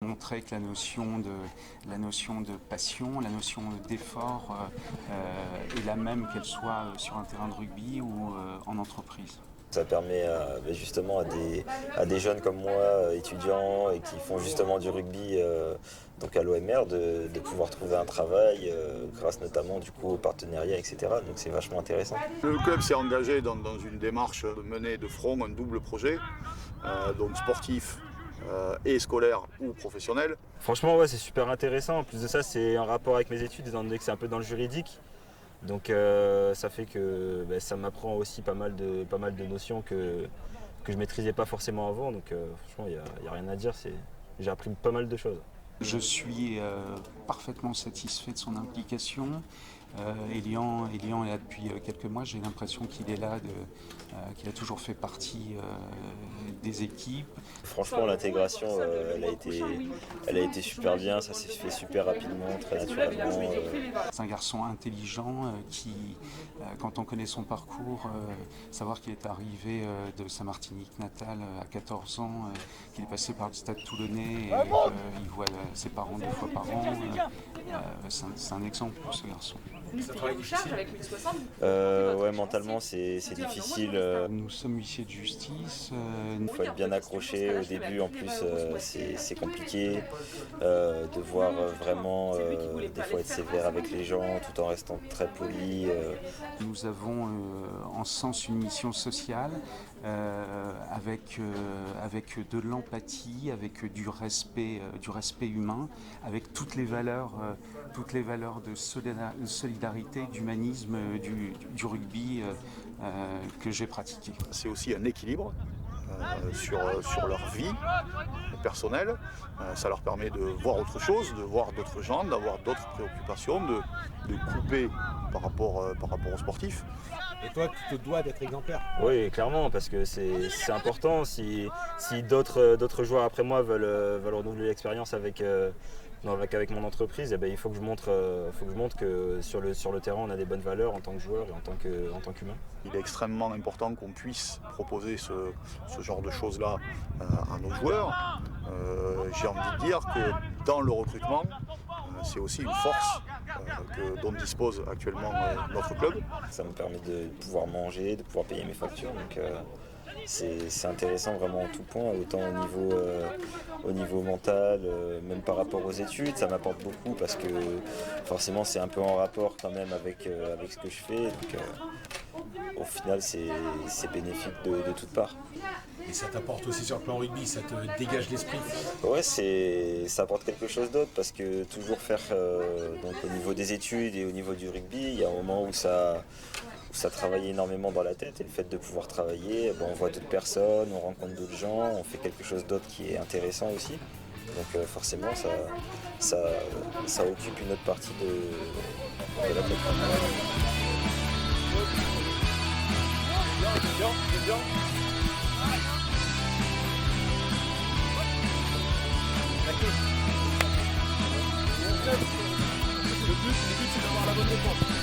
Montrer que la notion de passion, la notion d'effort est la même qu'elle soit sur un terrain de rugby ou en entreprise. Ça permet justement à des jeunes comme moi, étudiants et qui font justement du rugby donc à l'OMR de pouvoir trouver un travail grâce notamment du coup au partenariat, etc. Donc c'est vachement intéressant. Le club s'est engagé dans une démarche menée de front, un double projet, donc sportif et scolaire ou professionnel. Franchement ouais, c'est super intéressant. En plus de ça, c'est en rapport avec mes études étant donné que c'est un peu dans le juridique. Donc ça fait que ça m'apprend aussi pas mal de notions que je ne maîtrisais pas forcément avant. Donc franchement, il n'y a rien à dire. J'ai appris pas mal de choses. Je suis parfaitement satisfait de son implication. Elian est là depuis quelques mois. J'ai l'impression qu'il est là, qu'il a toujours fait partie des équipes. Franchement, l'intégration, elle a été super bien. Ça s'est fait super rapidement, très naturellement. C'est un garçon intelligent qui, quand on connaît son parcours, savoir qu'il est arrivé de sa Martinique natale à 14 ans, qu'il est passé par le stade toulonnais et qu'il voit ses parents 2 fois par an, c'est un exemple pour ce garçon. Ça travaille difficile avec 1060. Ouais, mentalement c'est difficile. Nous sommes huissiers de justice. Il faut être bien accroché au début, en plus c'est compliqué de devoir vraiment des fois être sévère avec les gens tout en restant très poli. Nous avons en sens une mission sociale avec de l'empathie, avec du respect humain, avec toutes les valeurs de solidarité, d'humanisme du rugby que j'ai pratiqué. C'est aussi un équilibre sur leur vie personnelle. Ça leur permet de voir autre chose, de voir d'autres gens, d'avoir d'autres préoccupations, de couper par rapport aux sportifs. Et toi, tu te dois d'être exemplaire. Oui, clairement, parce que c'est important. Si d'autres joueurs après moi veulent renouveler l'expérience avec mon entreprise, eh ben, il faut que je montre que sur le terrain, on a des bonnes valeurs en tant que joueur et en tant qu'humain. Il est extrêmement important qu'on puisse proposer ce genre de choses-là à nos joueurs. J'ai envie de dire que dans le recrutement, c'est aussi une force dont dispose actuellement notre club. Ça me permet de pouvoir manger, de pouvoir payer mes factures. Donc, c'est intéressant vraiment en tout point, autant au niveau mental, même par rapport aux études, ça m'apporte beaucoup parce que forcément c'est un peu en rapport quand même avec ce que je fais. Donc, au final c'est bénéfique de toutes parts. Et ça t'apporte aussi sur le plan rugby, ça te dégage l'esprit. Ouais, ça apporte quelque chose d'autre parce que toujours faire donc au niveau des études et au niveau du rugby, il y a un moment où ça travaille énormément dans la tête et le fait de pouvoir travailler, on voit d'autres personnes, on rencontre d'autres gens, on fait quelque chose d'autre qui est intéressant aussi. Donc forcément ça occupe une autre partie de la tête. Le but c'est d'avoir la bonne réponse.